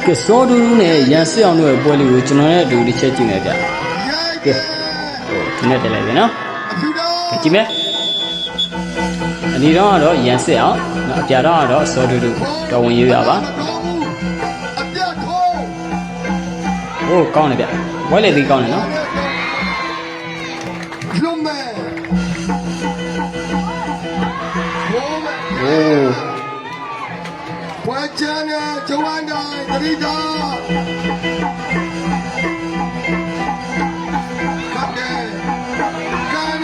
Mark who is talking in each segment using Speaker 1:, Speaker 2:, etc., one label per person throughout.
Speaker 1: ကဲစောတူတူနဲ့ရန်စစ်အောင်တို့ရဲ့ပွဲလေးကိုကျွန်တော်နဲ့အတူတစ်ချက်ကြည့်မယ်ဗျကဲဟိုဒီနေ့တက်လိုက်ပြီနော်ကဲကြည့်မယ်အဒီတော့ကတော့ရန်စစ်အောင်နော်အပြာတော့ကတော့စောတူတူတော်ဝင်ရွေးရပါဟိုကောင်းတယ်ဗျဝိုင်းလေသေးကောင်းတယ်နော်โอ้
Speaker 2: ပွဲချမ်းတဲ့ဂျဝန်တိုင်းတတိတာ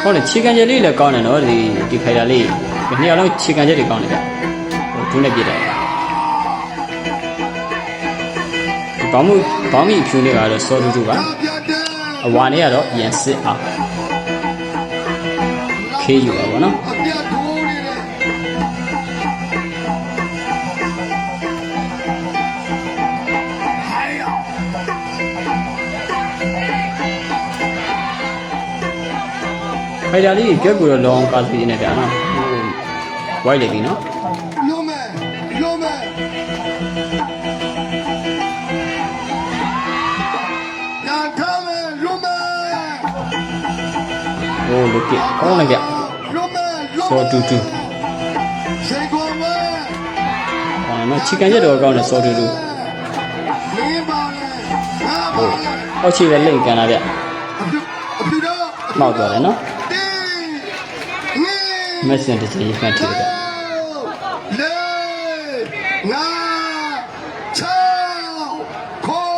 Speaker 1: ဟုတ်တယ်ခြေကန်ချက်လေးလည်းကောင်းတယ်နော်ဒီဖိုင်တာလေးနှစ်ယောက်လုံးခြေကန်ချက်တွေကောင်းတယ်ဗျဟိုဒုနဲ့ပြစ်တယ်ဒီဘောင်းမီဖြူလေးကတော့စောတူတူပါအဝါလေးကတော့ရန်စစ်အောင်ခေးယူပါဗောနော်ဖိုင်တာလေးကြက်ကိုတော့လောအောင်ကားစီနေတယ်ဗျာနော်ဝိုက်လေပြီနော်
Speaker 2: လုံးမဲညာထားမယ်လုံးမဲ
Speaker 1: โอ้ลูกกิကောင်းလိုက်ဗျစောတူတူ
Speaker 2: စေကောမဲ
Speaker 1: ဟောနော်ချီကန်ချက်တော့ကောင်းတယ်စောတူတူ
Speaker 2: လင်းပါလေ
Speaker 1: ဟိုအောက်ချီပဲလိမ့်ကန်လာဗျ
Speaker 2: အပြူတော့
Speaker 1: မှောက်သွားတယ်နော်မက်ဆန်တစ်ချိန်ဖတ်ထည့်တယ်
Speaker 2: လေငါချောခို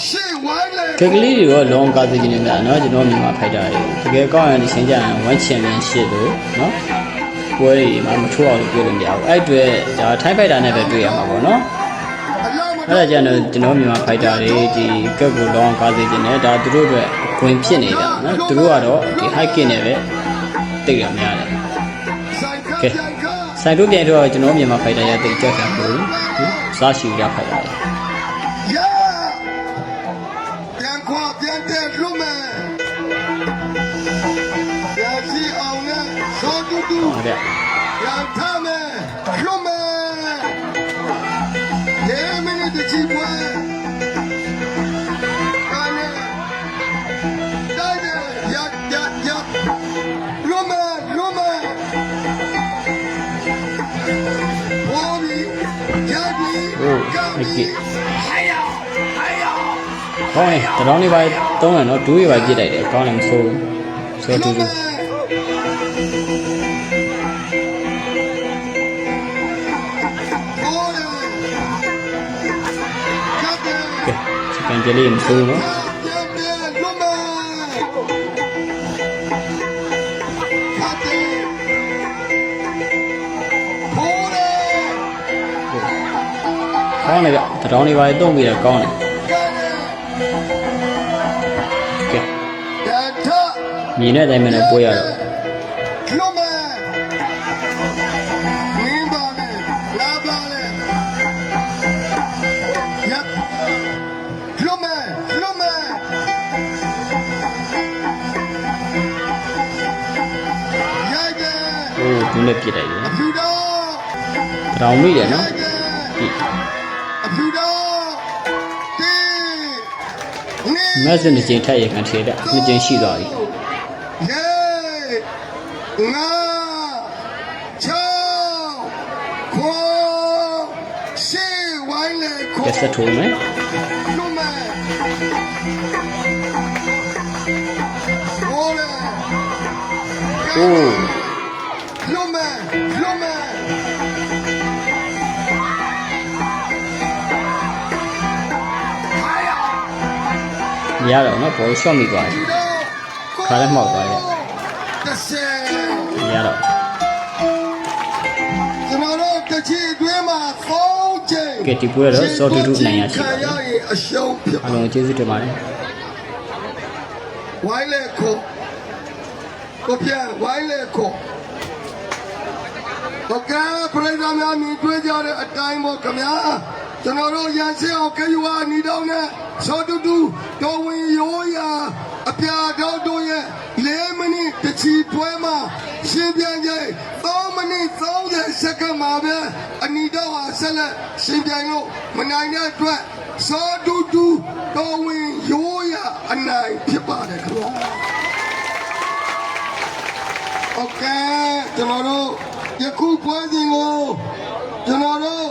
Speaker 2: ရှေ့ဝိုင်းလေ
Speaker 1: ကက်ကလေးတွေရောလောအောင်ကားစီနေဗျာနော်ကျွန်တော်မြန်မာဖိုက်တာတွေတကယ်ကောင်းရင်ဒီချိန်ကျရင်1 championship လို့နော်ပွဲတွေမှာမထိုးအောင်ပြောလို့မရဘူးအဲ့အတွက်ဒါထိုင်းဖိုက်တာနဲ့ပဲတွေ့ရမှာပေါ့နော်အဲ့ဒါကြောင့်ကျွန်တော်မြန်မာဖိုက်တာတွေဒီကက်ကိုလောအောင်ကားစီနေတယ်ဒါသူတို့အတွက်အခွင့်ဖြစ်နေကြနော်သူတို့ကတော့ဒီ high kick နဲ့ပဲတိတ်ရများတယ်ကဲဆိုင်တို့ပြန်တော့ကျွန်တော်မြန်မာဖိုက်တာရတိတ်ကြက်တာလို့စားရှိရဖိုက်တာ
Speaker 2: ပြန်ခွာပြန်တဲ့လူမဲရစီအောင်နဲ့စောတူတူ
Speaker 1: ဟုတ်ကဲ့
Speaker 2: ပြန်ထားမယ်လူမဲဒီမင်းတို့ချီပွဲ
Speaker 1: โอเคကောင်းတယ်တရောင်းလေးပါသုံးရနော်ဒူးရပါပြစ်လိုက်တယ်ကောင်းတယ်မဆိုးဆိုတူတူကဲစကန်ကြလေးမဆိုးနော်ကောင်းတယ်ဗျတရောင်းလေးပါသုံးပြီးတော့ကောင်းတယ်ကဲမြင်တဲ့အတိုင်းပဲပို့ရတော့
Speaker 2: လုံးမမင်းပါနဲ့လာပါလေညလုံးမရိုက်တယ်
Speaker 1: ဟိုဒီနဲ့ပြစ်လိုက်တယ်
Speaker 2: အဖြူတော့
Speaker 1: တရောင်းမိတယ်နော်
Speaker 2: အဖြူတော့
Speaker 1: မက်ဆန်တစ်ချိန်ထပ်ရခံထည့်တဲ့နှစ်ချိန်ရှိသွားပြီ
Speaker 2: ငါချောခွန်ရှေ့ဝိုင်းလေခွန်
Speaker 1: ကဲဆက်ထိုးမယ်
Speaker 2: လုံးမဲဟိုလေ
Speaker 1: အိုး
Speaker 2: လုံးမဲ
Speaker 1: ရတော့နော်ဘောရှော့မိသွားတယ်ခါလည်းမှောက်သွားတယ်ရတော့
Speaker 2: ကျွန်တော်တို့တချီအတွင်းမှာသုံးချိန်
Speaker 1: ကဲဒီပွဲတော့စောတူတူနိုင်ရရှိပါ
Speaker 2: တယ်အရှုံးဖြစ်
Speaker 1: အားလုံးကျေးဇူးတင်ပါတယ်
Speaker 2: ဝိုင်းလေခုကိုပြန်ဝိုင်းလေခုဟုတ်ကဲ့ပြည်သူများမြင်တွေ့ကြတဲ့အတိုင်းပေါ့ခင်ဗျာကျွန်တော်တို့ရန်စစ်အောင်ခယူဟာညီတော်နဲ့စောတူတူတော်ဝင်ရိုးရာအပြာတော်တို့ရဲ့4မိနစ်တချီပွဲမှာရှင်းပြန်ချိန်3မိနစ်30စက္ကန့်မှာပဲအနီတော်ဟာဆက်လက်ရှင်းပြန်လို့ မနိုင်တဲ့အတွက်စောတူတူတော်ဝင်ရိုးရာအနိုင်ဖြစ်ပါတယ်ခင်ဗျာโอเคကျွန်တော်တို့ယခုပွဲစဉ်ကိုကျွန်တော်တို့